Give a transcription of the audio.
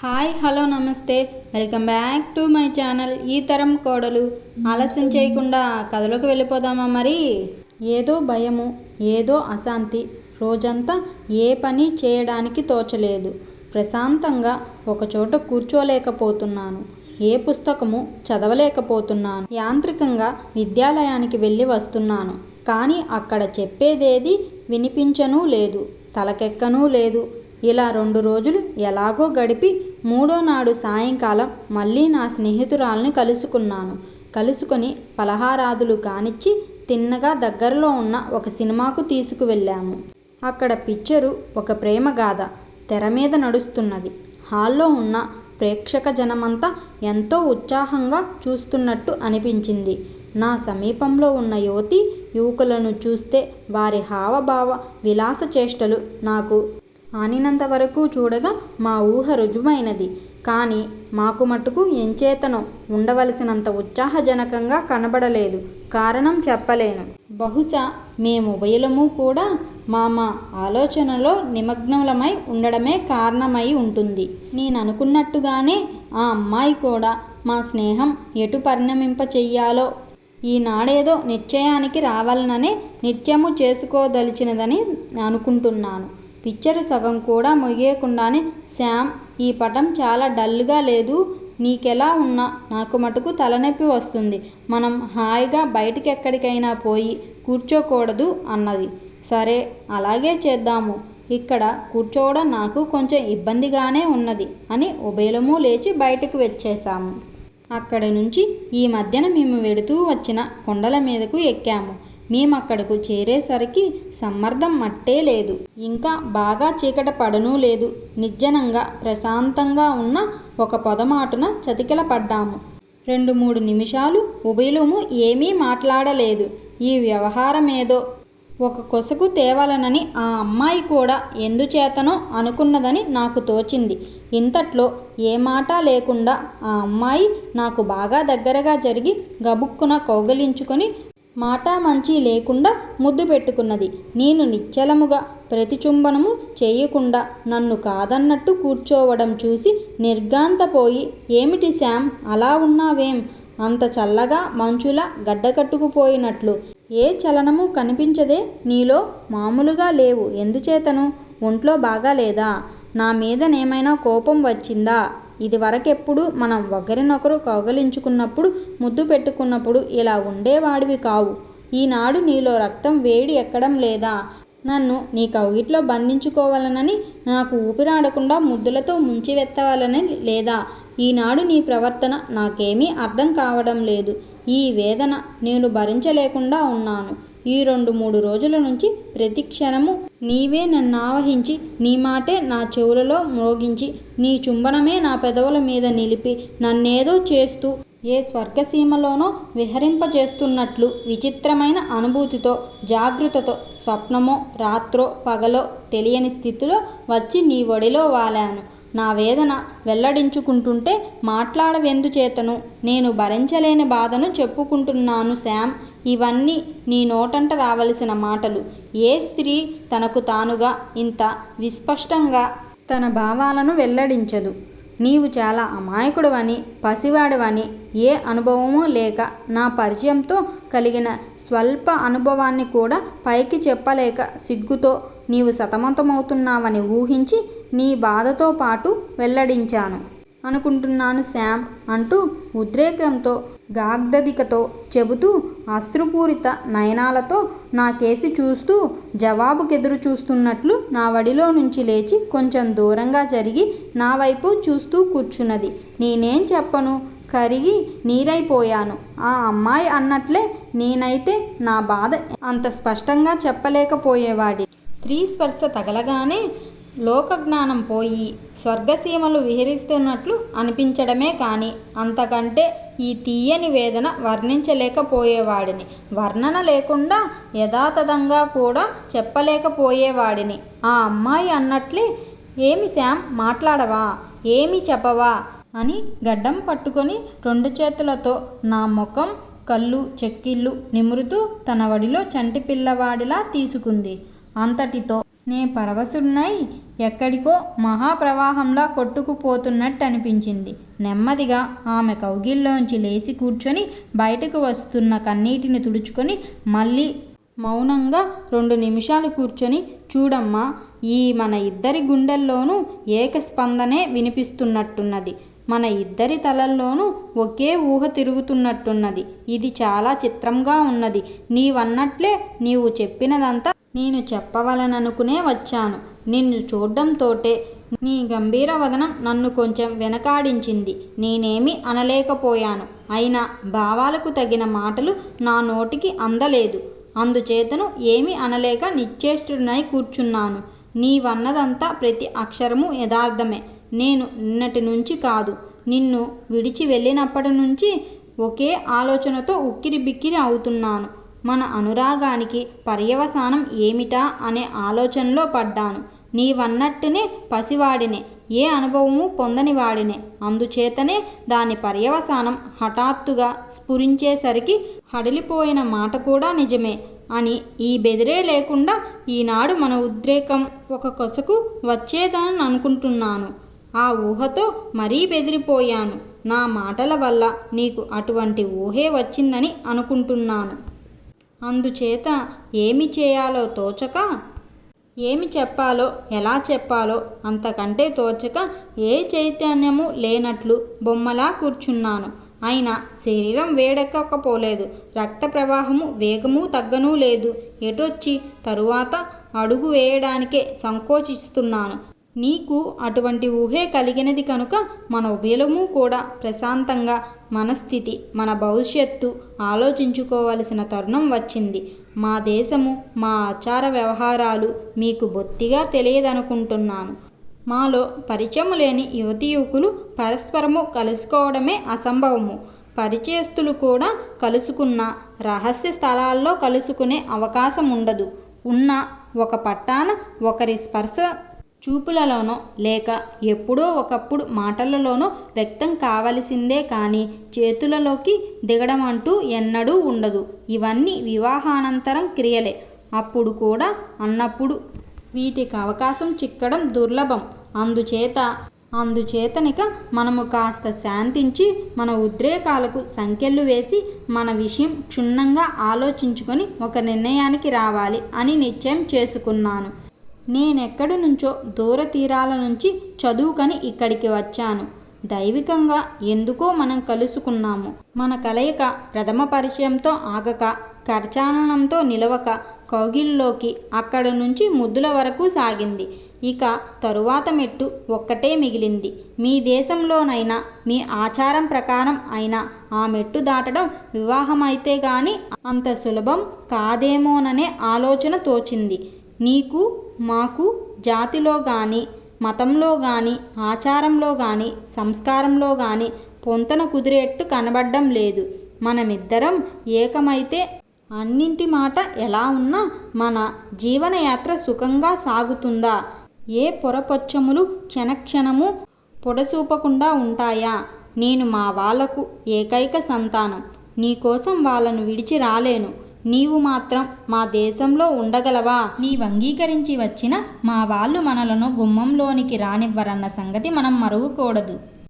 Hi hello నమస్తే welcome back to my channel ఈ తరం కోడలు. ఆలస్యం చేయకుండా కథలోకి వెళ్ళిపోదామా? మరి ఏదో భయము, ఏదో అశాంతి. రోజంతా ఏ పని చేయడానికి తోచలేదు. ప్రశాంతంగా ఒకచోట కూర్చోలేకపోతున్నాను. ఏ పుస్తకము చదవలేకపోతున్నాను. యాంత్రికంగా విద్యాలయానికి వెళ్ళి వస్తున్నాను. కానీ అక్కడ చెప్పేదేది వినిపించనూ లేదు, తలకెక్కనూ లేదు. ఇలా 2 రోజులు ఎలాగో గడిపి 3వ నాడు సాయంకాలం మళ్ళీ నా స్నేహితురాల్ని కలుసుకొని పలహారాదులు కానిచ్చి తిన్నగా దగ్గరలో ఉన్న ఒక సినిమాకు తీసుకువెళ్ళాము. అక్కడ పిక్చరు ఒక ప్రేమ గాథ తెర మీద నడుస్తున్నది. హాల్లో ఉన్న ప్రేక్షక జనమంతా ఎంతో ఉత్సాహంగా చూస్తున్నట్టు అనిపించింది. నా సమీపంలో ఉన్న యువకులను చూస్తే వారి హావభావ విలాస చేష్టలు నాకు ఆనినంత వరకు చూడగా మా ఊహ రుజువైనది. కానీ మాకు మట్టుకు ఎంచేతనో ఉండవలసినంత ఉత్సాహజనకంగా కనబడలేదు. కారణం చెప్పలేను. బహుశా మేముభయులము కూడా మా ఆలోచనలో నిమగ్నములమై ఉండడమే కారణమై ఉంటుంది. నేననుకున్నట్టుగానే ఆ అమ్మాయి కూడా మా స్నేహం ఎటు పరిణమింప చెయ్యాలో ఈనాడేదో నిశ్చయానికి రావాలననే నిత్యము చేసుకోదలిచినదని అనుకుంటున్నాను. పిక్చరు సగం కూడా ముగియకుండానే శ్యామ్, ఈ పటం చాలా డల్గా లేదు, నీకెలా ఉన్నా నాకు మటుకు తలనొప్పి వస్తుంది. మనం హాయిగా బయటికెక్కడికైనా పోయి కూర్చోకూడదు అన్నది. సరే అలాగే చేద్దాము. ఇక్కడ కూర్చోవడం నాకు కొంచెం ఇబ్బందిగానే ఉన్నది అని ఉభయలము లేచి బయటకు వచ్చేశాము. అక్కడి నుంచి ఈ మధ్యన మేము వెడుతూ వచ్చిన కొండల మీదకు ఎక్కాము. మేమక్కడకు చేరేసరికి సమ్మర్దం మట్టే లేదు. ఇంకా బాగా చీకట పడనూ లేదు. నిర్జనంగా ప్రశాంతంగా ఉన్న ఒక పొదమాటున చతికిల పడ్డాము. 2-3 నిమిషాలు ఉభయలుము ఏమీ మాట్లాడలేదు. ఈ వ్యవహారమేదో ఒక కొసకు తేవాలనని ఆ అమ్మాయి కూడా ఎందుచేతనో అనుకున్నదని నాకు తోచింది. ఇంతట్లో ఏ మాట లేకుండా ఆ అమ్మాయి నాకు బాగా దగ్గరగా జరిగి గబుక్కున కౌగిలించుకొని మాట మంచి లేకుండా ముద్దు పెట్టుకున్నది. నేను నిశ్చలముగా ప్రతిచుంబనము చేయకుండా నన్ను కాదన్నట్టు కూర్చోవడం చూసి నిర్ఘాంతపోయి, ఏమిటి శ్యామ్, అలా ఉన్నావేం? అంత చల్లగా మంచులా గడ్డకట్టుకుపోయినట్లు ఏ చలనము కనిపించదే నీలో? మామూలుగా లేవు, ఎందుచేతను? ఒంట్లో బాగాలేదా? నా మీదనేమైనా కోపం వచ్చిందా? ఇదివరకెప్పుడు మనం ఒకరినొకరు కౌగలించుకున్నప్పుడు ముద్దు పెట్టుకున్నప్పుడు ఇలా ఉండేవాడివి కావు. ఈనాడు నీలో రక్తం వేడి ఎక్కడం లేదా? నన్ను నీ కౌగిట్లో బంధించుకోవాలనని, నాకు ఊపిరాడకుండా ముద్దులతో ముంచివెత్తవాలని లేదా? ఈనాడు నీ ప్రవర్తన నాకేమీ అర్థం కావడం లేదు. ఈ వేదన నేను భరించలేకుండా ఉన్నాను. ఈ 2-3 రోజుల నుంచి ప్రతి క్షణము నీవే నన్నావహించి, నీ మాటే నా చెవులలో మ్రోగించి, నీ చుంబనమే నా పెదవుల మీద నిలిపి, నన్నేదో చేస్తూ ఏ స్వర్గసీమలోనో విహరింపజేస్తున్నట్లు విచిత్రమైన అనుభూతితో, జాగృతతో, స్వప్నమో రాత్రో పగలో తెలియని స్థితిలో వచ్చి నీ ఒడిలో వాలాను. నా వేదన వెల్లడించుకుంటుంటే మాట్లాడవెందుచేతను? నేను భరించలేని బాధను చెప్పుకుంటున్నాను శ్యామ్. ఇవన్నీ నీ నోటంట రావలసిన మాటలు. ఏ స్త్రీ తనకు తానుగా ఇంత విస్పష్టంగా తన భావాలను వెల్లడించదు. నీవు చాలా అమాయకుడివని, పసివాడివని, ఏ అనుభవమూ లేక నా పరిచయంతో కలిగిన స్వల్ప అనుభవాన్ని కూడా పైకి చెప్పలేక సిగ్గుతో నీవు సతమతమవుతున్నావని ఊహించి నీ బాధతో పాటు వెల్లడించాను అనుకుంటున్నాను శ్యామ్ అంటూ ఉద్రేకంతో గాగ్దదికతో చెబుతూ అశ్రుపూరిత నయనాలతో నా కేసి చూస్తూ జవాబుకెదురు చూస్తున్నట్లు నా వడిలో నుంచి లేచి కొంచెం దూరంగా జరిగి నా వైపు చూస్తూ కూర్చున్నది. నేనేం చెప్పను, కరిగి నీరైపోయాను. ఆ అమ్మాయి అన్నట్లే నేనైతే నా బాధ అంత స్పష్టంగా చెప్పలేకపోయేవాడి. స్త్రీ స్పర్శ తగలగానే లోకజ్ఞానం పోయి స్వర్గసీమలు విహరిస్తున్నట్లు అనిపించడమే కానీ అంతకంటే ఈ తీయని వేదన వర్ణించలేకపోయేవాడిని. వర్ణన లేకుండా యథాతథంగా కూడా చెప్పలేకపోయేవాడిని. ఆ అమ్మాయి అన్నట్లే, ఏమి శ్యామ్, మాట్లాడవా? ఏమి చెప్పవా? అని గడ్డం పట్టుకొని 2 చేతులతో నా ముఖం, కళ్ళు, చెక్కిళ్ళు నిమురుతూ తన వడిలో చంటి పిల్లవాడిలా తీసుకుంది. అంతటితో నే పరవశుడినై ఎక్కడికో మహాప్రవాహంలా కొట్టుకుపోతున్నట్టు అనిపించింది. నెమ్మదిగా ఆమె కౌగిల్లోంచి లేచి కూర్చొని బయటకు వస్తున్న కన్నీటిని తుడుచుకొని మళ్ళీ మౌనంగా 2 నిమిషాలు కూర్చొని, చూడమ్మా, ఈ మన ఇద్దరి గుండెల్లోనూ ఏకస్పందనే వినిపిస్తున్నట్టున్నది. మన ఇద్దరి తలల్లోనూ ఒకే ఊహ తిరుగుతున్నట్టున్నది. ఇది చాలా చిత్రంగా ఉన్నది. నీవన్నట్లే నీవు చెప్పినదంతా నేను చెప్పవలననుకునే వచ్చాను. నిన్ను చూడ్డంతోటే నీ గంభీర వదనం నన్ను కొంచెం వెనకాడించింది. నేనేమీ అనలేకపోయాను. అయినా భావాలకు తగిన మాటలు నా నోటికి అందలేదు. అందుచేతను ఏమీ అనలేక నిశ్చేష్టుడనై కూర్చున్నాను. నీవన్నదంతా ప్రతి అక్షరము యథార్థమే. నేను నిన్నటి నుంచి కాదు, నిన్ను విడిచి వెళ్ళినప్పటి నుంచి ఒకే ఆలోచనతో ఉక్కిరిబిక్కిరి అవుతున్నాను. మన అనురాగానికి పర్యవసానం ఏమిటా అనే ఆలోచనలో పడ్డాను. నీవన్నట్టునే పసివాడినే, ఏ అనుభవము పొందనివాడినే. అందుచేతనే దాని పర్యవసానం హఠాత్తుగా స్ఫురించేసరికి హడిలిపోయిన మాట కూడా నిజమే అని ఈ బెదిరే లేకుండా ఈనాడు మన ఉద్రేకం ఒక కొసకు వచ్చేదని అనుకుంటున్నాను. ఆ ఊహతో మరీ బెదిరిపోయాను. నా మాటల వల్ల నీకు అటువంటి ఊహే వచ్చిందని అనుకుంటున్నాను. అందుచేత ఏమి చేయాలో తోచక, ఏమి చెప్పాలో ఎలా చెప్పాలో అంతకంటే తోచక ఏ చైతన్యము లేనట్లు బొమ్మలా కూర్చున్నాను. అయినా శరీరం వేడెక్కకపోలేదు. రక్త ప్రవాహము వేగము తగ్గనూ లేదు. ఎటొచ్చి తరువాత అడుగు వేయడానికే సంకోచిస్తున్నాను. నీకు అటువంటి ఊహే కలిగినది కనుక మన ఉభయలము కూడా ప్రశాంతంగా మన స్థితి, మన భవిష్యత్తు ఆలోచించుకోవలసిన తరుణం వచ్చింది. మా దేశము, మా ఆచార వ్యవహారాలు మీకు బొత్తిగా తెలియదనుకుంటున్నాను. మాలో పరిచయం లేని యువతీ యువకులు పరస్పరము కలుసుకోవడమే అసంభవము. పరిచయస్తులు కూడా కలుసుకున్న రహస్య స్థలాల్లో కలుసుకునే అవకాశం ఉండదు. ఉన్న ఒక పట్టాన ఒకరి స్పర్శ చూపులలోనో లేక ఎప్పుడో ఒకప్పుడు మాటలలోనో వ్యక్తం కావలసిందే కానీ చేతులలోకి దిగడం అంటూ ఎన్నడూ ఉండదు. ఇవన్నీ వివాహానంతరం క్రియలే. అప్పుడు కూడా అన్నప్పుడు వీటికి అవకాశం చిక్కడం దుర్లభం. అందుచేతనిక మనము కాస్త శాంతించి మన ఉద్రేకాలకు సంకెళ్ళు వేసి మన విషయం క్షుణ్ణంగా ఆలోచించుకొని ఒక నిర్ణయానికి రావాలి అని నిశ్చయం చేసుకున్నాను. నేనెక్కడి నుంచో దూర తీరాల నుంచి చదువుకొని ఇక్కడికి వచ్చాను. దైవికంగా ఎందుకో మనం కలుసుకున్నాము. మన కలయిక ప్రథమ పరిచయంతో ఆగక, కర్చాలనంతో నిలవక, కౌగిల్లోకి, అక్కడ నుంచి ముద్దుల వరకు సాగింది. ఇక తరువాత మెట్టు ఒక్కటే మిగిలింది. మీ దేశంలోనైనా మీ ఆచారం ప్రకారం అయినా ఆ మెట్టు దాటడం వివాహమైతే గాని అంత సులభం కాదేమోననే ఆలోచన తోచింది. నీకు మాకు జాతిలో గాని, మతంలో గాని, ఆచారంలో గాని, సంస్కారంలో గాని పొంతన కుదిరేట్టు కనబడ్డం లేదు. మనమిద్దరం ఏకమైతే అన్నింటి మాట ఎలా ఉన్నా మన జీవనయాత్ర సుఖంగా సాగుతుందా? ఏ పొరపొచ్చములు క్షణక్షణము పొడసూపకుండా ఉంటాయా? నేను మా వాళ్లకు ఏకైక సంతానం. నీకోసం వాళ్ళను విడిచి రాలేను. నీవు మాత్రం మా దేశంలో ఉండగలవా? నీవంగీకరించి వచ్చిన మా వాళ్ళు మనలను గుమ్మంలోనికి రానివ్వరన్న సంగతి మనం మరువకూడదు.